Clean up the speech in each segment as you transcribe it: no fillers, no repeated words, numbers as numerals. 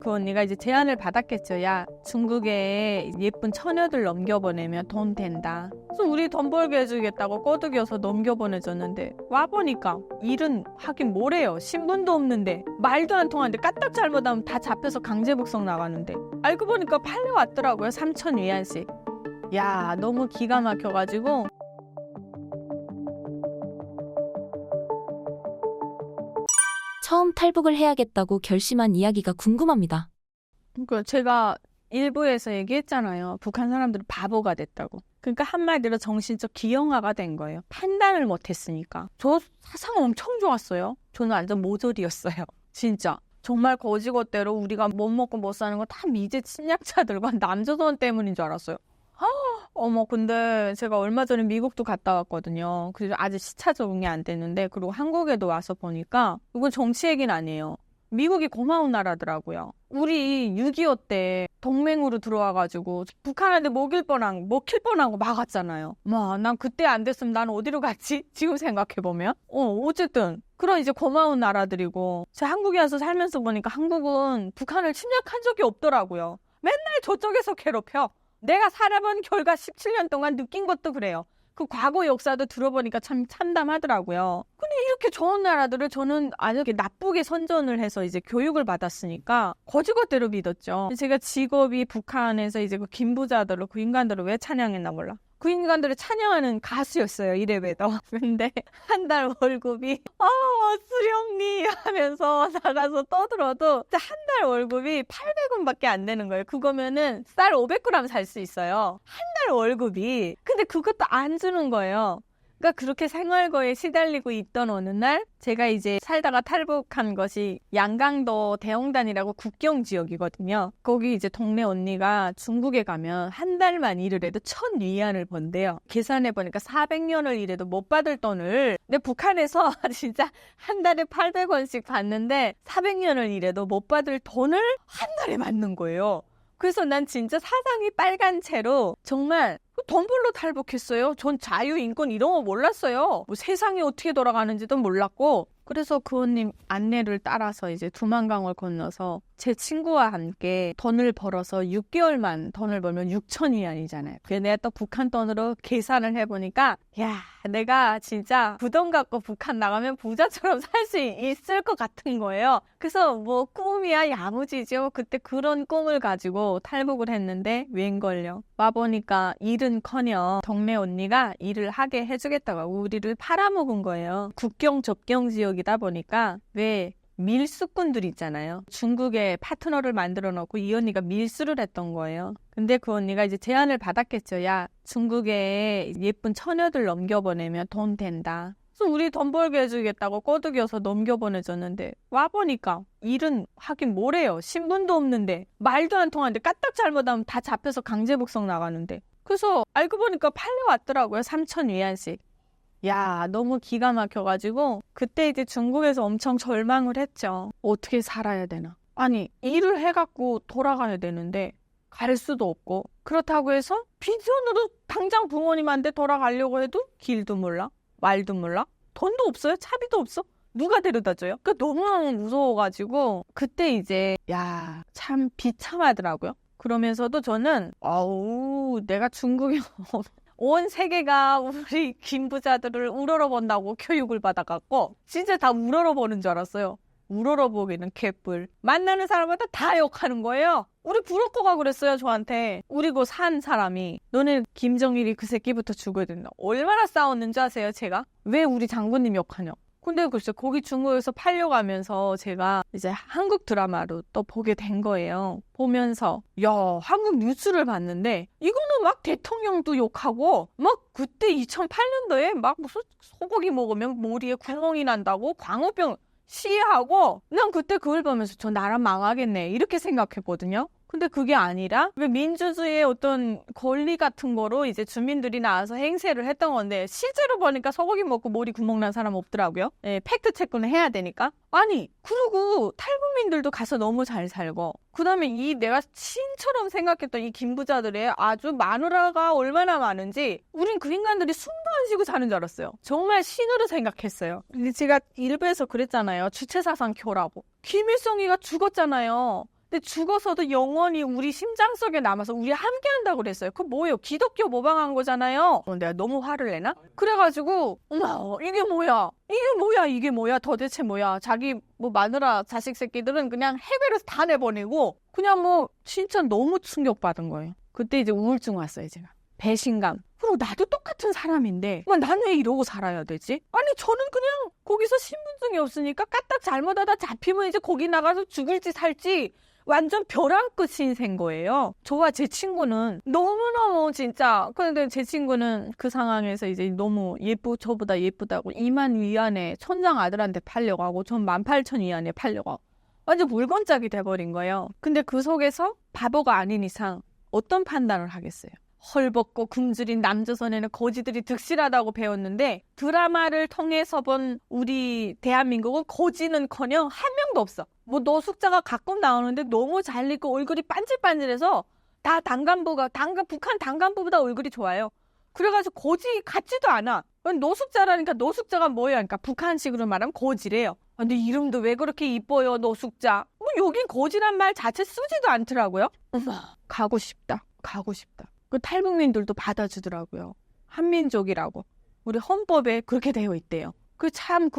그 언니가 이제 제안을 받았겠죠. 야, 중국에 예쁜 처녀들 넘겨보내면 돈 된다. 그래서 우리 돈 벌게 해주겠다고 꼬드겨서 넘겨보내줬는데 와보니까 일은 하긴 뭐래요. 신분도 없는데 말도 안 통하는데 까딱 잘못하면 다 잡혀서 강제북송 나가는데 알고 보니까 팔려왔더라고요. 3천 위안씩. 야, 너무 기가 막혀가지고 처음 탈북을 해야겠다고 결심한 이야기가 궁금합니다. 그러니까 제가 일부에서 얘기했잖아요. 북한 사람들은 바보가 됐다고. 그러니까 한마디로 정신적 기형아가 된 거예요. 판단을 못했으니까. 저 사상 엄청 좋았어요. 저는 완전 모조리였어요. 진짜. 정말 거지것대로 우리가 못 먹고 못 사는 거 다 미제 침략자들과 남조선 때문인 줄 알았어요. 어머, 근데 제가 얼마 전에 미국도 갔다 왔거든요. 그래서 아직 시차 적응이 안 됐는데, 그리고 한국에도 와서 보니까, 이건 정치 얘기는 아니에요. 미국이 고마운 나라더라고요. 우리 6.25 때 동맹으로 들어와가지고 북한한테 먹힐 뻔한 거 막았잖아요. 난 그때 안 됐으면 난 어디로 갔지? 지금 생각해보면. 어쨌든 그런 이제 고마운 나라들이고, 제가 한국에 와서 살면서 보니까 한국은 북한을 침략한 적이 없더라고요. 맨날 저쪽에서 괴롭혀. 내가 살아본 결과 17년 동안 느낀 것도 그래요. 그 과거 역사도 들어보니까 참 참담하더라고요. 근데 이렇게 좋은 나라들을 저는 아주 나쁘게 선전을 해서 이제 교육을 받았으니까 거지것대로 믿었죠. 제가 직업이 북한에서 이제 그 김부자들로 그 인간들을 왜 찬양했나 몰라. 그 인간들을 찬양하는 가수였어요, 이래봬도. 근데 한 달 월급이 수령님 하면서 나가서 떠들어도 한 달 월급이 800원밖에 안 되는 거예요. 그거면은 쌀 500g 살 수 있어요. 한 달 월급이. 근데 그것도 안 주는 거예요. 그러니까 그렇게 생활고에 시달리고 있던 어느 날 제가 이제 살다가 탈북한 것이 양강도 대홍단이라고 국경 지역이거든요. 거기 이제 동네 언니가 중국에 가면 한 달만 일을 해도 1,000위안을 번대요. 계산해 보니까 400년을 일해도 못 받을 돈을. 근데 북한에서 진짜 한 달에 800원씩 받는데 400년을 일해도 못 받을 돈을 한 달에 받는 거예요. 그래서 난 진짜 사상이 빨간 채로 정말 돈 벌러 탈북했어요. 전 자유, 인권 이런 거 몰랐어요. 뭐 세상이 어떻게 돌아가는지도 몰랐고. 그래서 그 언니 안내를 따라서 이제 두만강을 건너서 제 친구와 함께 돈을 벌어서 6개월만 돈을 벌면 6,000위안이잖아요. 그래서 내가 또 북한 돈으로 계산을 해보니까 야, 내가 진짜 그 돈 갖고 북한 나가면 부자처럼 살 수 있을 것 같은 거예요. 그래서 뭐 꿈이야 야무지죠. 그때 그런 꿈을 가지고 탈북을 했는데 웬걸요. 와보니까 일은커녕 동네 언니가 일을 하게 해주겠다고 우리를 팔아먹은 거예요. 국경 접경 지역이다 보니까 왜 밀수꾼들 있잖아요. 중국에 파트너를 만들어 놓고 이 언니가 밀수를 했던 거예요. 근데 그 언니가 이제 제안을 받았겠죠. 야, 중국에 예쁜 처녀들 넘겨보내면 돈 된다. 그래서 우리 돈 벌게 해주겠다고 꼬드겨서 넘겨보내줬는데 와보니까 일은 하긴 뭐래요. 신분도 없는데 말도 안 통하는데 까딱 잘못하면 다 잡혀서 강제북송 나가는데. 그래서 알고 보니까 팔려왔더라고요. 3천 위안씩. 야, 너무 기가 막혀가지고 그때 이제 중국에서 엄청 절망을 했죠. 어떻게 살아야 되나. 아니, 일을 해갖고 돌아가야 되는데 갈 수도 없고 그렇다고 해서 빈손으로 당장 부모님한테 돌아가려고 해도 길도 몰라, 말도 몰라, 돈도 없어요, 차비도 없어. 누가 데려다줘요? 그러니까 너무너무 무서워가지고 그때 이제 야, 참 비참하더라고요. 그러면서도 저는 내가 중국에 온 세계가 우리 김부자들을 우러러본다고 교육을 받아갖고 진짜 다 우러러보는 줄 알았어요. 우러러보기는 개뿔. 만나는 사람마다 다 욕하는 거예요. 우리 부럽고가 그랬어요, 저한테. 우리 그 산 사람이. 너네 김정일이 그 새끼부터 죽어야 된다. 얼마나 싸웠는지 아세요, 제가? 왜 우리 장군님 욕하냐. 근데 글쎄 거기 중국에서 팔려가면서 제가 이제 한국 드라마로 또 보게 된 거예요. 보면서 야, 한국 뉴스를 봤는데 이거는 막 대통령도 욕하고 막 그때 2008년도에 막 무슨 소고기 먹으면 머리에 구멍이 난다고 광우병 시위하고 난 그때 그걸 보면서 저 나라 망하겠네 이렇게 생각했거든요. 근데 그게 아니라 왜 민주주의의 어떤 권리 같은 거로 이제 주민들이 나와서 행세를 했던 건데 실제로 보니까 소고기 먹고 머리 구멍 난 사람 없더라고요. 예, 팩트 체크는 해야 되니까. 아니, 그리고 탈북민들도 가서 너무 잘 살고 그다음에 이 내가 신처럼 생각했던 이 김부자들의 아주 마누라가 얼마나 많은지 우린 그 인간들이 숨도 안 쉬고 사는 줄 알았어요. 정말 신으로 생각했어요. 근데 제가 일부에서 그랬잖아요. 주체사상 교라고. 김일성이가 죽었잖아요. 근데 죽어서도 영원히 우리 심장 속에 남아서 우리 함께 한다고 그랬어요. 그거 뭐예요? 기독교 모방한 거잖아요. 내가 너무 화를 내나? 그래가지고 어머 이게 뭐야? 이게 뭐야? 도대체 뭐야? 자기 뭐 마누라 자식 새끼들은 그냥 해외로 다 내보내고 그냥 뭐 진짜 너무 충격받은 거예요. 그때 이제 우울증 왔어요, 제가. 배신감. 그리고 나도 똑같은 사람인데 난 왜 이러고 살아야 되지? 아니 저는 그냥 거기서 신분증이 없으니까 까딱 잘못하다 잡히면 이제 거기 나가서 죽을지 살지 완전 벼랑 끝 인생 거예요. 저와 제 친구는 너무너무 진짜 근데 제 친구는 그 상황에서 이제 너무 저보다 예쁘다고 2만 위안에 천장 아들한테 팔려고 하고 전 18,000 위안에 팔려고 하고 완전 물건짝이 돼버린 거예요. 근데 그 속에서 바보가 아닌 이상 어떤 판단을 하겠어요? 헐벗고 굶주린 남조선에는 거지들이 득실하다고 배웠는데 드라마를 통해서 본 우리 대한민국은 거지는커녕 한 명도 없어. 뭐 노숙자가 가끔 나오는데 너무 잘 입고 얼굴이 반질반질해서 다 북한 단간부보다 얼굴이 좋아요. 그래가지고 거지 같지도 않아. 노숙자라니까 노숙자가 뭐예요? 그러니까 북한식으로 말하면 거지래요. 근데 이름도 왜 그렇게 이뻐요, 노숙자? 뭐 여긴 거지란 말 자체 쓰지도 않더라고요. 가고 싶다. 그 탈북민들도 받아주더라고요. 한민족이라고. 우리 헌법에 그렇게 되어 있대요. 그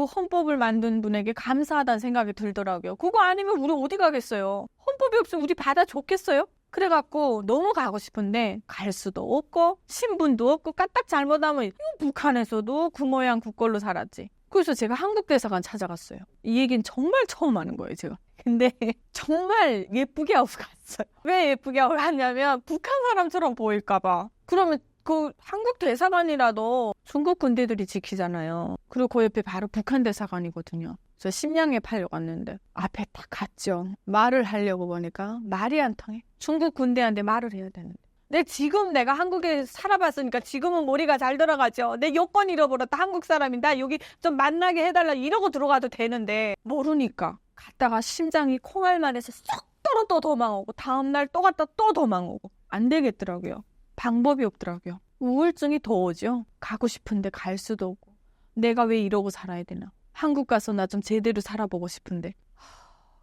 헌법을 만든 분에게 감사하다는 생각이 들더라고요. 그거 아니면 우리 어디 가겠어요? 헌법이 없으면 우리 받아줬겠어요? 그래갖고 너무 가고 싶은데 갈 수도 없고 신분도 없고 까딱 잘못하면 북한에서도 그 모양 그 꼴로 살았지. 그래서 제가 한국 대사관 찾아갔어요. 이 얘기는 정말 처음 하는 거예요, 제가. 근데 정말 예쁘게 하고 갔어요. 왜 예쁘게 하고 갔냐면 북한 사람처럼 보일까 봐. 그러면 그 한국 대사관이라도 중국 군대들이 지키잖아요. 그리고 그 옆에 바로 북한 대사관이거든요. 저 심양에 팔려고 갔는데 앞에 딱 갔죠. 말을 하려고 보니까 말이 안 통해. 중국 군대한테 말을 해야 되는데. 근데 지금 내가 한국에 살아봤으니까 지금은 머리가 잘 들어가죠. 내 여권 잃어버렸다. 한국 사람이다. 여기 좀 만나게 해달라. 이러고 들어가도 되는데 모르니까. 갔다가 심장이 콩알만해서 쏙 떨어 또 도망오고 다음날 또 갔다 또 도망오고 안 되겠더라고요. 방법이 없더라고요. 우울증이 더 오죠. 가고 싶은데 갈 수도 없고 내가 왜 이러고 살아야 되나. 한국 가서 나 좀 제대로 살아보고 싶은데.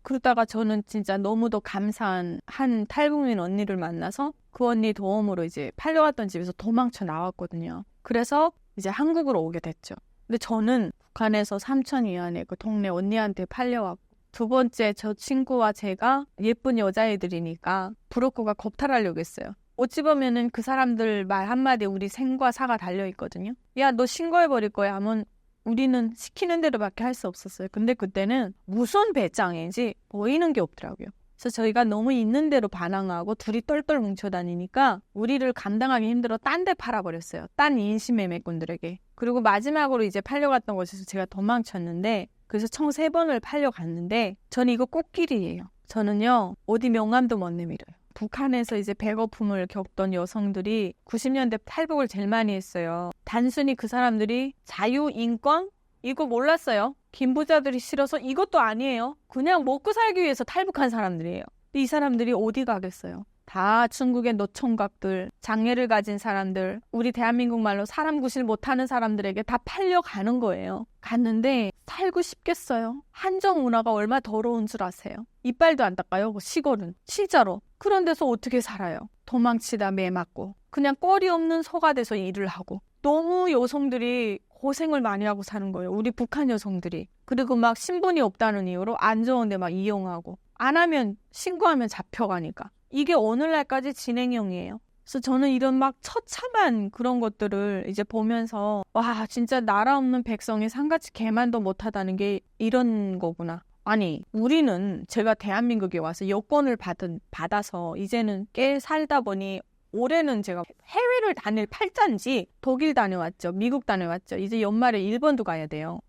그러다가 저는 진짜 너무도 감사한 한 탈북민 언니를 만나서 그 언니 도움으로 이제 팔려왔던 집에서 도망쳐 나왔거든요. 그래서 이제 한국으로 오게 됐죠. 근데 저는 북한에서 3,000 위안에 그 동네 언니한테 팔려왔고 두 번째 저 친구와 제가 예쁜 여자애들이니까 브로커가 겁탈하려고 했어요. 어찌 보면은 그 사람들 말 한마디에 우리 생과 사가 달려있거든요. 야, 너 신고해버릴 거야 하면 우리는 시키는 대로밖에 할 수 없었어요. 근데 그때는 무슨 배짱인지 보이는 게 없더라고요. 그래서 저희가 너무 있는 대로 반항하고 둘이 똘똘 뭉쳐다니니까 우리를 감당하기 힘들어 딴 데 팔아버렸어요. 딴 인신매매꾼들에게. 그리고 마지막으로 이제 팔려갔던 곳에서 제가 도망쳤는데 그래서 총 3번을 팔려갔는데 저는 이거 꽃길이에요. 저는요 어디 명함도 못 내밀어요. 북한에서 이제 배고픔을 겪던 여성들이 90년대 탈북을 제일 많이 했어요. 단순히 그 사람들이 자유, 인권? 이거 몰랐어요. 김부자들이 싫어서 이것도 아니에요. 그냥 먹고 살기 위해서 탈북한 사람들이에요. 근데 이 사람들이 어디 가겠어요? 다 중국의 노총각들, 장애를 가진 사람들, 우리 대한민국 말로 사람 구실 못하는 사람들에게 다 팔려가는 거예요. 갔는데 살고 싶겠어요? 한정 문화가 얼마나 더러운 줄 아세요? 이빨도 안 닦아요, 그 시골은. 진짜로. 그런 데서 어떻게 살아요? 도망치다 매 맞고 그냥 꼴이 없는 소가 돼서 일을 하고 너무 여성들이 고생을 많이 하고 사는 거예요. 우리 북한 여성들이. 그리고 막 신분이 없다는 이유로 안 좋은데 막 이용하고 안 하면 신고하면 잡혀가니까. 이게 오늘날까지 진행형이에요. 그래서 저는 이런 막 처참한 그런 것들을 이제 보면서 와 진짜 나라 없는 백성이 상같이 개만도 못하다는 게 이런 거구나. 아니 우리는 제가 대한민국에 와서 여권을 받아서 이제는 꽤 살다 보니 올해는 제가 해외를 다닐 팔자인지 독일 다녀왔죠. 미국 다녀왔죠. 이제 연말에 일본도 가야 돼요.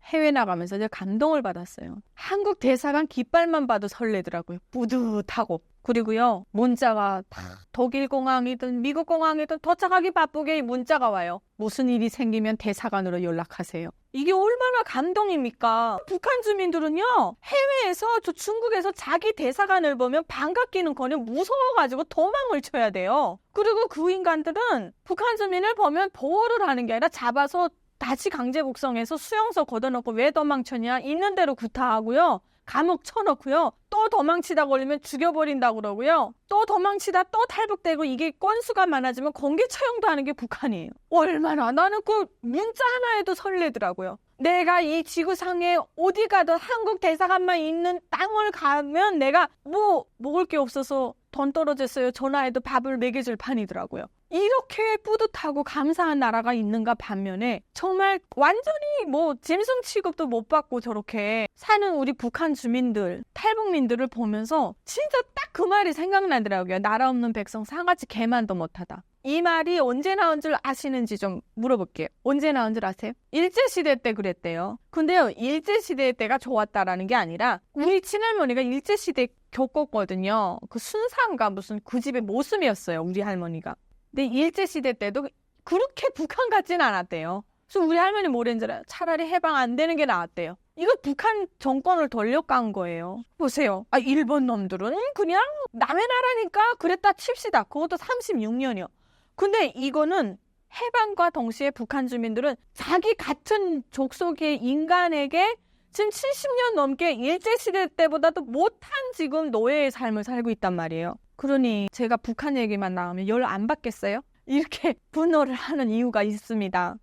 해외 나가면서 제가 감동을 받았어요. 한국 대사관 깃발만 봐도 설레더라고요. 뿌듯하고. 그리고요 문자가 다 독일 공항이든 미국 공항이든 도착하기 바쁘게 문자가 와요. 무슨 일이 생기면 대사관으로 연락하세요. 이게 얼마나 감동입니까? 북한 주민들은요 해외에서 저 중국에서 자기 대사관을 보면 반갑기는커녕 무서워가지고 도망을 쳐야 돼요. 그리고 그 인간들은 북한 주민을 보면 보호를 하는 게 아니라 잡아서 다시 강제 북송해서 수용소 걷어놓고 왜 도망쳤냐 있는 대로 구타하고요. 감옥 쳐넣고요. 또 도망치다 걸리면 죽여버린다고 그러고요. 또 도망치다 또 탈북되고 이게 건수가 많아지면 공개 처형도 하는 게 북한이에요. 얼마나 나는 그 문자 하나에도 설레더라고요. 내가 이 지구상에 어디 가든 한국 대사관만 있는 땅을 가면 내가 뭐 먹을 게 없어서 돈 떨어졌어요. 전화해도 밥을 먹여줄 판이더라고요. 이렇게 뿌듯하고 감사한 나라가 있는가 반면에 정말 완전히 뭐 짐승 취급도 못 받고 저렇게 사는 우리 북한 주민들, 탈북민들을 보면서 진짜 딱 그 말이 생각나더라고요. 나라 없는 백성 상아치 개만도 못하다. 이 말이 언제 나온 줄 아시는지 좀 물어볼게요. 언제 나온 줄 아세요? 일제시대 때 그랬대요. 근데요, 일제시대 때가 좋았다라는 게 아니라 우리 친할머니가 일제시대 겪었거든요. 그 순사인가 무슨 그 집의 모습이었어요, 우리 할머니가. 근데 일제시대 때도 그렇게 북한 같진 않았대요. 그래서 우리 할머니 뭐랬는 줄 알아요? 차라리 해방 안 되는 게 나았대요. 이거 북한 정권을 돌려간 거예요. 보세요. 일본 놈들은 그냥 남의 나라니까 그랬다 칩시다. 그것도 36년이요. 근데 이거는 해방과 동시에 북한 주민들은 자기 같은 족속의 인간에게 지금 70년 넘게 일제시대 때보다도 못한 지금 노예의 삶을 살고 있단 말이에요. 그러니 제가 북한 얘기만 나오면 열 안 받겠어요? 이렇게 분노를 하는 이유가 있습니다.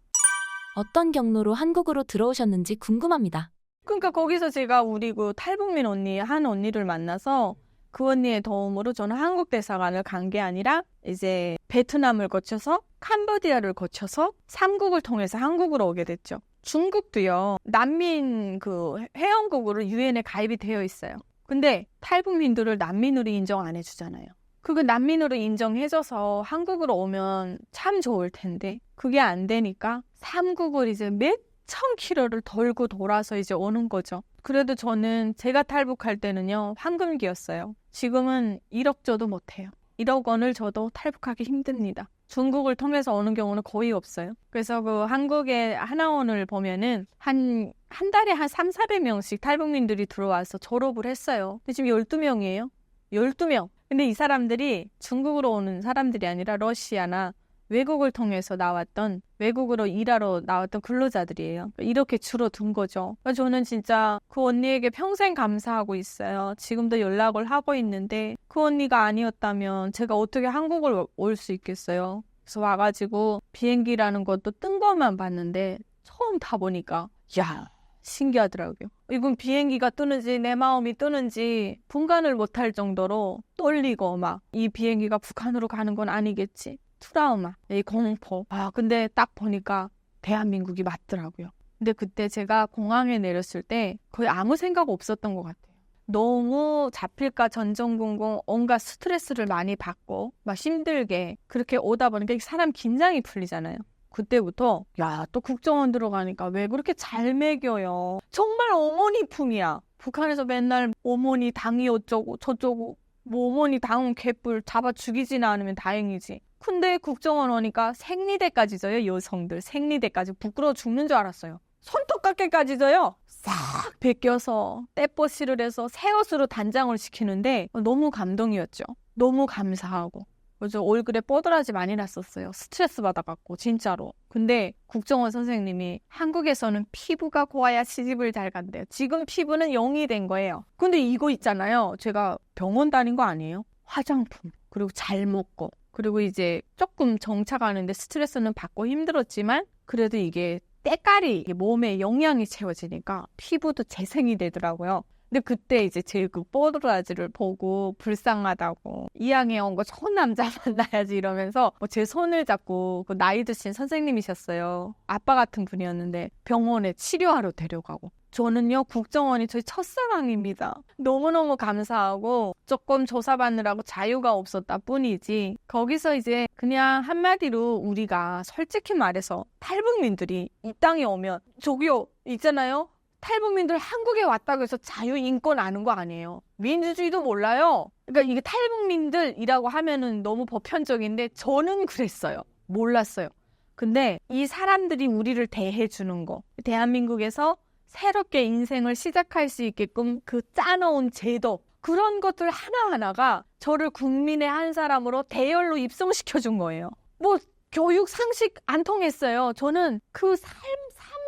어떤 경로로 한국으로 들어오셨는지 궁금합니다. 그러니까 거기서 제가 우리 그 탈북민 언니, 한 언니를 만나서 그 언니의 도움으로 저는 한국 대사관을 간 게 아니라 이제 베트남을 거쳐서 캄보디아를 거쳐서 삼국을 통해서 한국으로 오게 됐죠. 중국도요, 난민 그 회원국으로 유엔에 가입이 되어 있어요. 근데 탈북민들을 난민으로 인정 안 해주잖아요. 그거 난민으로 인정해줘서 한국으로 오면 참 좋을 텐데 그게 안 되니까 삼국을 이제 몇천 킬로를 돌고 돌아서 이제 오는 거죠. 그래도 저는 제가 탈북할 때는요, 황금기였어요. 지금은 1억 줘도 못해요. 1억 원을 줘도 탈북하기 힘듭니다. 중국을 통해서 오는 경우는 거의 없어요. 그래서 그 한국의 하나원을 보면은 한 달에 한 300~400명씩 탈북민들이 들어와서 졸업을 했어요. 근데 지금 12명이에요. 12명. 근데 이 사람들이 중국으로 오는 사람들이 아니라 러시아나 외국을 통해서 나왔던, 외국으로 일하러 나왔던 근로자들이에요. 이렇게 줄어든 거죠. 저는 진짜 그 언니에게 평생 감사하고 있어요. 지금도 연락을 하고 있는데 그 언니가 아니었다면 제가 어떻게 한국을 올 수 있겠어요. 그래서 와가지고 비행기라는 것도 뜬 것만 봤는데 처음 타보니까 야, 신기하더라고요. 이건 비행기가 뜨는지 내 마음이 뜨는지 분간을 못할 정도로 떨리고 막 이 비행기가 북한으로 가는 건 아니겠지. 트라우마, 이 공포. 근데 딱 보니까 대한민국이 맞더라고요. 근데 그때 제가 공항에 내렸을 때 거의 아무 생각 없었던 것 같아요. 너무 잡힐까 전전긍긍 온갖 스트레스를 많이 받고 막 힘들게 그렇게 오다 보니까 사람 긴장이 풀리잖아요. 그때부터 야, 또 국정원 들어가니까 왜 그렇게 잘 먹여요. 정말 어머니 품이야. 북한에서 맨날 어머니 당이 어쩌고 저쩌고 뭐 어머니 당 개뿔 잡아 죽이지는 않으면 다행이지. 근데 국정원 오니까 생리대까지 져요. 여성들 생리대까지. 부끄러워 죽는 줄 알았어요. 손톱깎이까지 져요. 싹 벗겨서 떼뽀시를 해서 새 옷으로 단장을 시키는데 너무 감동이었죠. 너무 감사하고. 그래서 얼굴에 뻐드라지 많이 났었어요. 스트레스 받아갖고 진짜로. 근데 국정원 선생님이 한국에서는 피부가 고와야 시집을 잘 간대요. 지금 피부는 0이 된 거예요. 근데 이거 있잖아요. 제가 병원 다닌 거 아니에요? 화장품. 그리고 잘 먹고. 그리고 이제 조금 정착하는데 스트레스는 받고 힘들었지만 그래도 이게 때깔이 몸에 영양이 채워지니까 피부도 재생이 되더라고요. 근데 그때 이제 제 그 뽀드라지를 보고 불쌍하다고 이왕에 온 거 좋은 남자 만나야지 이러면서 제 손을 잡고 그 나이 드신 선생님이셨어요. 아빠 같은 분이었는데 병원에 치료하러 데려가고. 저는요, 국정원이 저희 첫사랑입니다. 너무너무 감사하고 조금 조사받느라고 자유가 없었다 뿐이지 거기서 이제 그냥 한마디로 우리가 솔직히 말해서 탈북민들이 이 땅에 오면 저기요 있잖아요. 탈북민들 한국에 왔다고 해서 자유 인권 아는 거 아니에요. 민주주의도 몰라요. 그러니까 이게 탈북민들이라고 하면은 너무 보편적인데 저는 그랬어요. 몰랐어요. 근데 이 사람들이 우리를 대해주는 거, 대한민국에서 새롭게 인생을 시작할 수 있게끔 그 짜놓은 제도, 그런 것들 하나하나가 저를 국민의 한 사람으로 대열로 입성시켜준 거예요. 뭐 교육 상식 안 통했어요. 저는 그 삶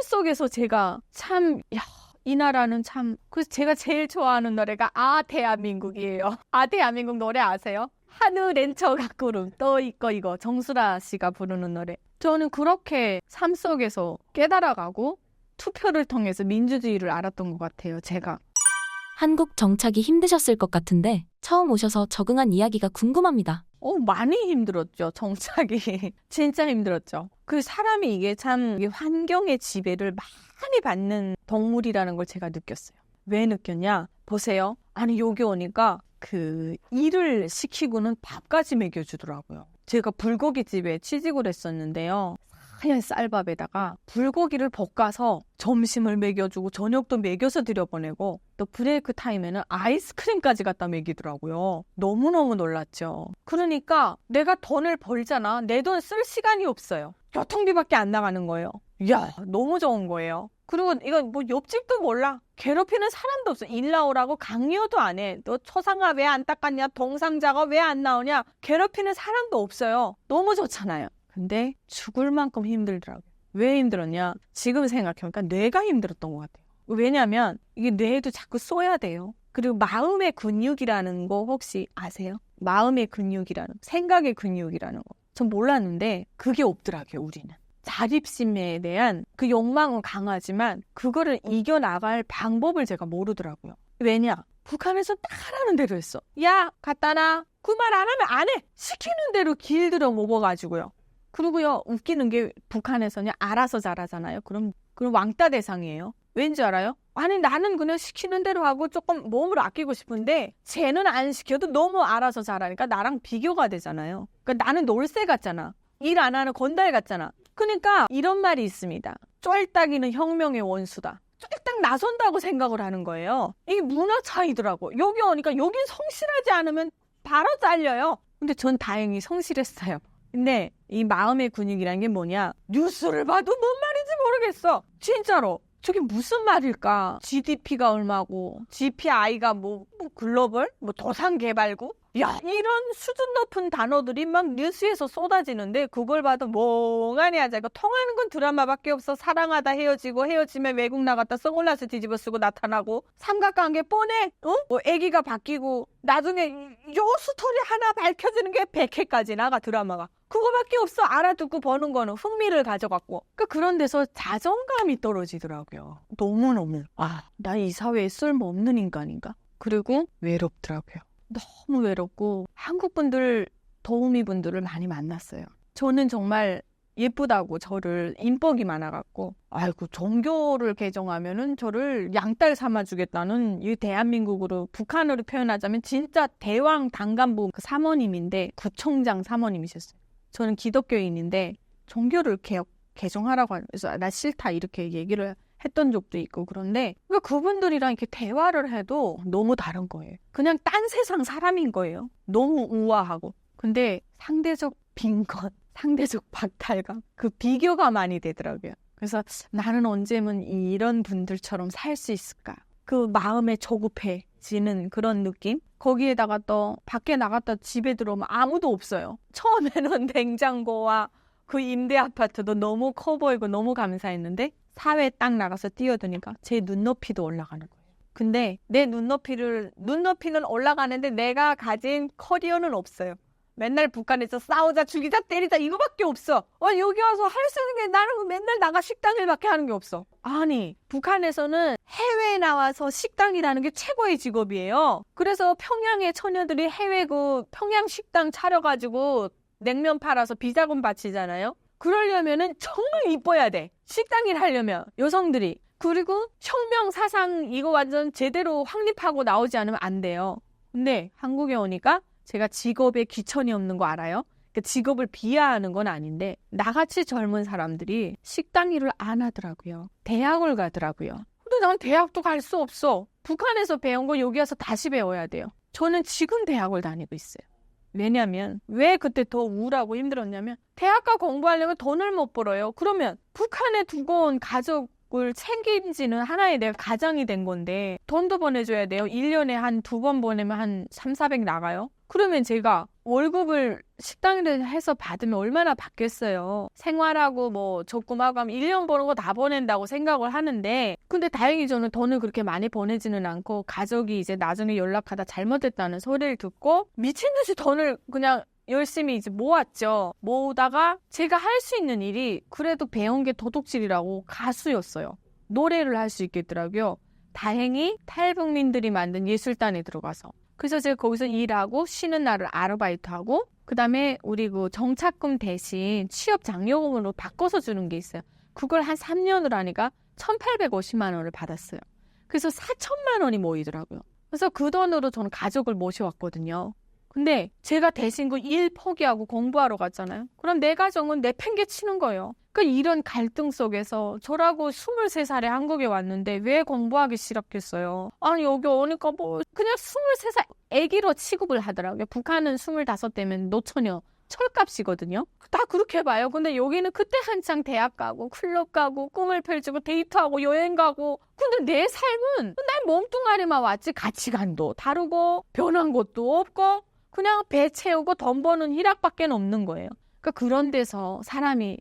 속에서 제가 참 이 나라는 참, 그래서 제가 제일 좋아하는 노래가 대한민국이에요. 대한민국 노래 아세요? 하늘엔 저각구름 떠 있고 이거 정수라 씨가 부르는 노래. 저는 그렇게 삶 속에서 깨달아가고 투표를 통해서 민주주의를 알았던 것 같아요, 제가. 한국 정착이 힘드셨을 것 같은데 처음 오셔서 적응한 이야기가 궁금합니다. 많이 힘들었죠, 정착이. 진짜 힘들었죠. 그 사람이 이게 참 이게 환경의 지배를 많이 받는 동물이라는 걸 제가 느꼈어요. 왜 느꼈냐? 보세요. 아니, 여기 오니까 그 일을 시키고는 밥까지 먹여주더라고요. 제가 불고기집에 취직을 했었는데요. 하얀 쌀밥에다가 불고기를 볶아서 점심을 먹여주고 저녁도 먹여서 들여보내고 또 브레이크 타임에는 아이스크림까지 갖다 먹이더라고요. 너무너무 놀랐죠. 그러니까 내가 돈을 벌잖아. 내 돈 쓸 시간이 없어요. 교통비밖에 안 나가는 거예요. 이야, 너무 좋은 거예요. 그리고 이건 뭐 옆집도 몰라. 괴롭히는 사람도 없어. 일 나오라고 강요도 안 해. 너 초상화 왜 안 닦았냐? 동상자가 왜 안 나오냐? 괴롭히는 사람도 없어요. 너무 좋잖아요. 근데 죽을 만큼 힘들더라고요. 왜 힘들었냐? 지금 생각해보니까 뇌가 힘들었던 것 같아요. 왜냐하면 이게 뇌도 자꾸 쏘야 돼요. 그리고 마음의 근육이라는 거 혹시 아세요? 마음의 근육이라는 거, 생각의 근육이라는 거. 전 몰랐는데 그게 없더라고요, 우리는. 자립심에 대한 그 욕망은 강하지만 그거를 이겨나갈 방법을 제가 모르더라고요. 왜냐? 북한에서 딱 하라는 대로 했어. 야, 갖다 놔. 그 말 안 하면 안 해. 시키는 대로 길들여 먹어가지고요. 그리고요, 웃기는 게 북한에서는 알아서 잘하잖아요. 그럼 왕따 대상이에요. 왠지 알아요? 아니, 나는 그냥 시키는 대로 하고 조금 몸을 아끼고 싶은데 쟤는 안 시켜도 너무 알아서 잘하니까 나랑 비교가 되잖아요. 그러니까 나는 놀새 같잖아. 일 안 하는 건달 같잖아. 그러니까 이런 말이 있습니다. 쫄딱이는 혁명의 원수다. 쫄딱 나선다고 생각을 하는 거예요. 이게 문화 차이더라고. 여기 오니까 여긴 성실하지 않으면 바로 잘려요. 근데 전 다행히 성실했어요. 근데 이 마음의 근육이라는 게 뭐냐? 뉴스를 봐도 뭔 말인지 모르겠어. 진짜로. 저게 무슨 말일까? GDP가 얼마고, GPI가 뭐 글로벌? 뭐 도상개발국? 야, 이런 수준 높은 단어들이 막 뉴스에서 쏟아지는데 그걸 봐도 멍하니 하자. 이거 통하는 건 드라마밖에 없어. 사랑하다 헤어지고 헤어지면 외국 나갔다 선글라스 뒤집어 쓰고 나타나고 삼각관계 뻔해. 뭐 애기가 바뀌고 나중에 요 스토리 하나 밝혀지는 게 100회까지 나가 드라마가. 그거밖에 없어. 알아듣고 버는 거는 흥미를 가져갖고. 그런 데서 자존감이 떨어지더라고요. 너무너무. 나 이 사회에 쓸모없는 인간인가? 그리고 외롭더라고요. 너무 외롭고 한국 분들, 도우미 분들을 많이 만났어요. 저는 정말 예쁘다고 저를 인복이 많아갖고 종교를 개정하면은 저를 양딸 삼아주겠다는 이 대한민국으로 북한으로 표현하자면 진짜 대왕 당간부 그 사모님인데 구청장 사모님이셨어요. 저는 기독교인인데 종교를 개정하라고 하면서 나 싫다 이렇게 얘기를 했던 적도 있고. 그런데 그분들이랑 이렇게 대화를 해도 너무 다른 거예요. 그냥 딴 세상 사람인 거예요. 너무 우아하고. 근데 상대적 빈곤, 상대적 박탈감, 그 비교가 많이 되더라고요. 그래서 나는 언제면 이런 분들처럼 살 수 있을까? 그 마음에 조급해지는 그런 느낌? 거기에다가 또 밖에 나갔다 집에 들어오면 아무도 없어요. 처음에는 냉장고와 그 임대 아파트도 너무 커 보이고 너무 감사했는데 사회에 딱 나가서 뛰어드니까 제 눈높이도 올라가는 거예요. 근데 내 눈높이는 올라가는데 내가 가진 커리어는 없어요. 맨날 북한에서 싸우자, 죽이자, 때리자 이거밖에 없어. 여기 와서 할 수 있는 게 나는 맨날 나가 식당 일밖에 하는 게 없어. 아니, 북한에서는 해외에 나와서 식당이라는 게 최고의 직업이에요. 그래서 평양의 처녀들이 해외 평양 식당 차려가지고 냉면 팔아서 비자금 바치잖아요. 그러려면은 정말 이뻐야 돼. 식당 일 하려면 여성들이. 그리고 혁명 사상 이거 완전 제대로 확립하고 나오지 않으면 안 돼요. 근데 한국에 오니까 제가 직업에 귀천이 없는 거 알아요? 그러니까 직업을 비하하는 건 아닌데 나같이 젊은 사람들이 식당 일을 안 하더라고요. 대학을 가더라고요. 근데 난 대학도 갈 수 없어. 북한에서 배운 거 여기 와서 다시 배워야 돼요. 저는 지금 대학을 다니고 있어요. 왜냐면 왜 그때 더 우울하고 힘들었냐면 대학가 공부하려면 돈을 못 벌어요. 그러면 북한에 두고 온 가족을 책임지는 하나의 내 가장이 된 건데 돈도 보내줘야 돼요. 1년에 한 2번 보내면 한 3, 400 나가요. 그러면 제가 월급을 식당에서 해서 받으면 얼마나 받겠어요. 생활하고 뭐 적금하고 하면 1년 버는 거 다 보낸다고 생각을 하는데, 근데 다행히 저는 돈을 그렇게 많이 보내지는 않고, 가족이 이제 나중에 연락하다 잘못했다는 소리를 듣고 미친 듯이 돈을 그냥 열심히 이제 모았죠. 모으다가 제가 할 수 있는 일이 그래도 배운 게 도둑질이라고 가수였어요. 노래를 할 수 있겠더라고요. 다행히 탈북민들이 만든 예술단에 들어가서. 그래서 제가 거기서 일하고 쉬는 날을 아르바이트하고, 그 다음에 우리 그 정착금 대신 취업 장려금으로 바꿔서 주는 게 있어요. 그걸 한 3년을 하니까 1,850만 원을 받았어요. 그래서 4천만 원이 모이더라고요. 그래서 그 돈으로 저는 가족을 모셔왔거든요. 근데 제가 대신 그 일 포기하고 공부하러 갔잖아요. 그럼 내 가정은 내팽개 치는 거예요. 그러니까 이런 갈등 속에서 저라고 23살에 한국에 왔는데 왜 공부하기 싫었겠어요? 아니 여기 오니까 뭐 그냥 23살 애기로 취급을 하더라고요. 북한은 25되면 노처녀 철값이거든요. 다 그렇게 봐요. 근데 여기는 그때 한창 대학 가고 클럽 가고 꿈을 펼치고 데이트하고 여행 가고, 근데 내 삶은 난 몸뚱아리만 왔지 가치관도 다르고 변한 것도 없고 그냥 배 채우고 돈 버는 희락밖에 없는 거예요. 그러니까 그런 데서 사람이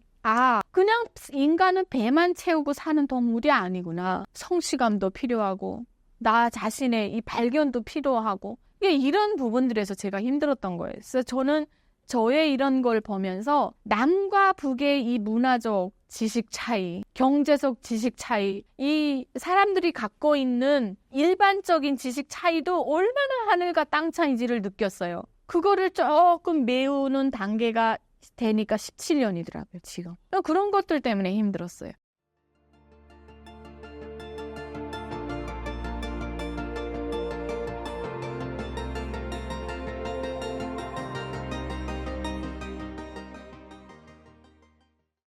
그냥 인간은 배만 채우고 사는 동물이 아니구나. 성취감도 필요하고 나 자신의 이 발견도 필요하고, 이런 부분들에서 제가 힘들었던 거예요. 그래서 저는 저의 이런 걸 보면서 남과 북의 이 문화적 지식 차이, 경제적 지식 차이, 이 사람들이 갖고 있는 일반적인 지식 차이도 얼마나 하늘과 땅 차이인지를 느꼈어요. 그거를 조금 메우는 단계가 되니까 17년이더라고요, 지금. 그런 것들 때문에 힘들었어요.